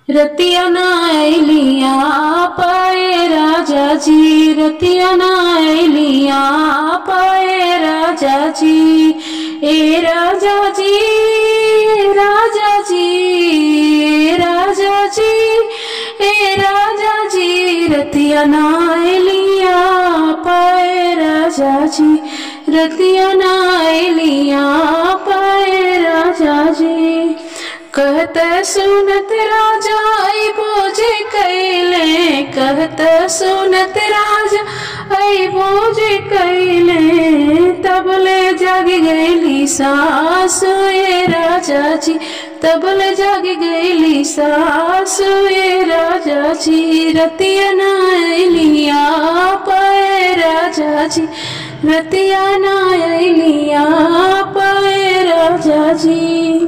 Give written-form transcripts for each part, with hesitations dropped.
रतिया नाइलिया पाए राजा जी, रतिया नाइलिया पाए राजा जी। ए राजा जी, राजा जी, राजा जी, ए राजा जी, रतिया नाइलिया पाए राजा जी, रतिया नाइलिया पाए राजा जी। कहत सुनत राजा आई बोझे कैले, कहत सुनत राजा आई बोझे कैले, तबले जाग गईली सास ए राजा जी, तबले जाग गईली सास ए राजा जी। रतिया नाइलिया पाए राजा जी, रतिया नाइलिया पाए राजा जी।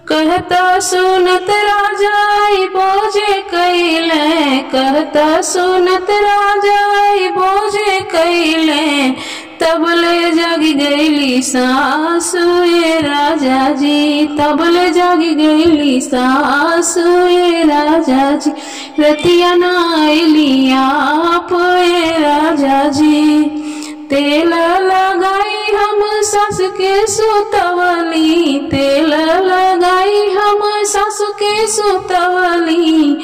कहता सुनत राजा आई बोझे कैले, कहता सुनत राजा आई बोझे कैले, तबले जागी गईली सास ए राजा जी, तबले जागी गईली सास ए राजा जी। रतिया नाइलिया पाए राजा जी। तेल लगाई हम सास के सुतवली, तेल लगाई हम सास के सुतवली,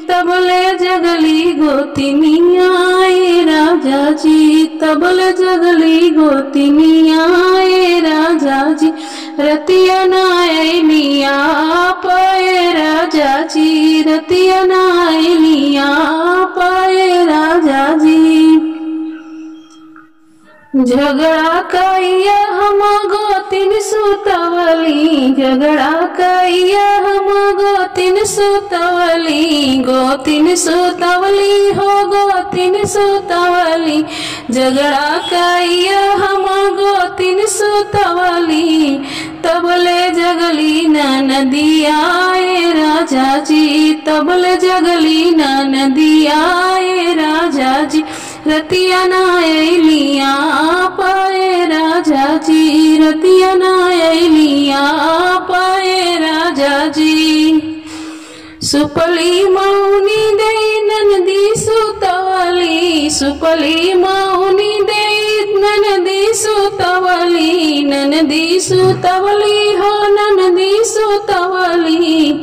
तबले जगली गोतिनिया ए राजा जी, तबले जगली गोतिनिया ए राजा जी। रतिया नाइलिया पाए राजा जी, रतिया नाइलिया पाए राजा जी। झगड़ा कइया हम गोतिन सुतवली, झगड़ा कइया हम गोतिन सुतवली, गोतिन सुतवली हो गोतिन सुतवली, झगड़ा कइया हम गोतिन सुतवली, तबले जगली नदिया ए राजा जी, तबले जगली नदिया ए राजा जी। रतिया नाइलिया पाए राजा जी, रतिया नाइलिया पाए राजा जी। सुपली मौनी दे ननदी सुतवली, सुपली मौनी दे ननदी सुतवली, ननदी सुतवली हो ननदी सुतवली,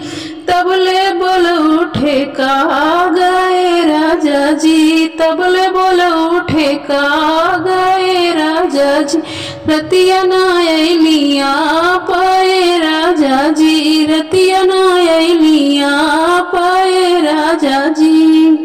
तबले बोल उठे का गए राजा जी, तबले बोल उठे का गए राजा जी। रतिया नाइलिया पाए राजा जी, रतिया नाइलिया पाए राजा जी।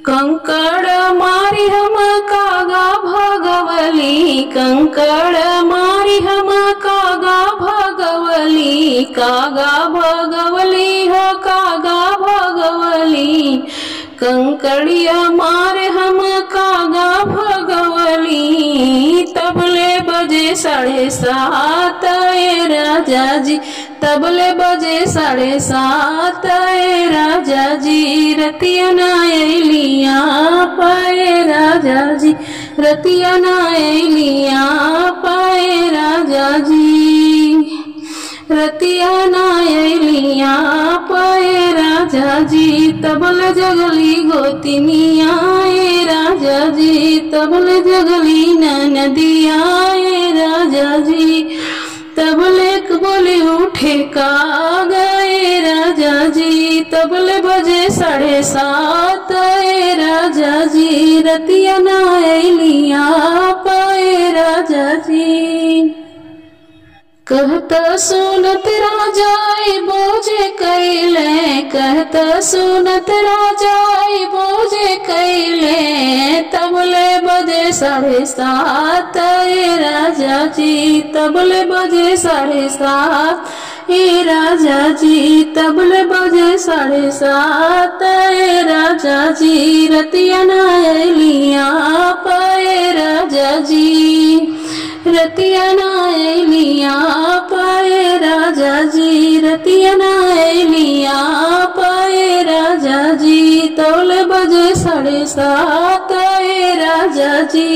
कंकड़ मारी हम कागा भगवली, कंकड़ मारी हम कागा भगवली, कागा भगवली हो कागा भगवली, कंकड़िया मारे हम कागा भगवली, तबले बजे 7:30 ए राजा जी, तबले बजे 7:30 ए राजा जी। रतिया नाइलिया पाए राजा जी, रतिया नाइलिया पाए राजा जी, रतिया नाइलिया पाए राजा जी। तबले जगली गोतिनिया ए राजा जी, तबले जगली नदिया ए राजा जी, तबले बोले उठे का गए राजा जी, तबले बजे 7:30 ए राजा जी। रतिया नाइलिया पाए राजा जी। कहता सुनत राजा आई बोझे कैले, कहता सुनत राजा आई बोझे कैले, तबले बजे 7:30 ए राजा जी, तबले बजे 7:30 ए राजा जी, तबले बजे 7:30 ए राजा जी। रतिया नाइलिया पाए राजा जी, रतिया नाइलिया पाए राजा जी, रतिया नाइलिया पाए राजा जी। तबले बजे 7:30 ए राजा जी।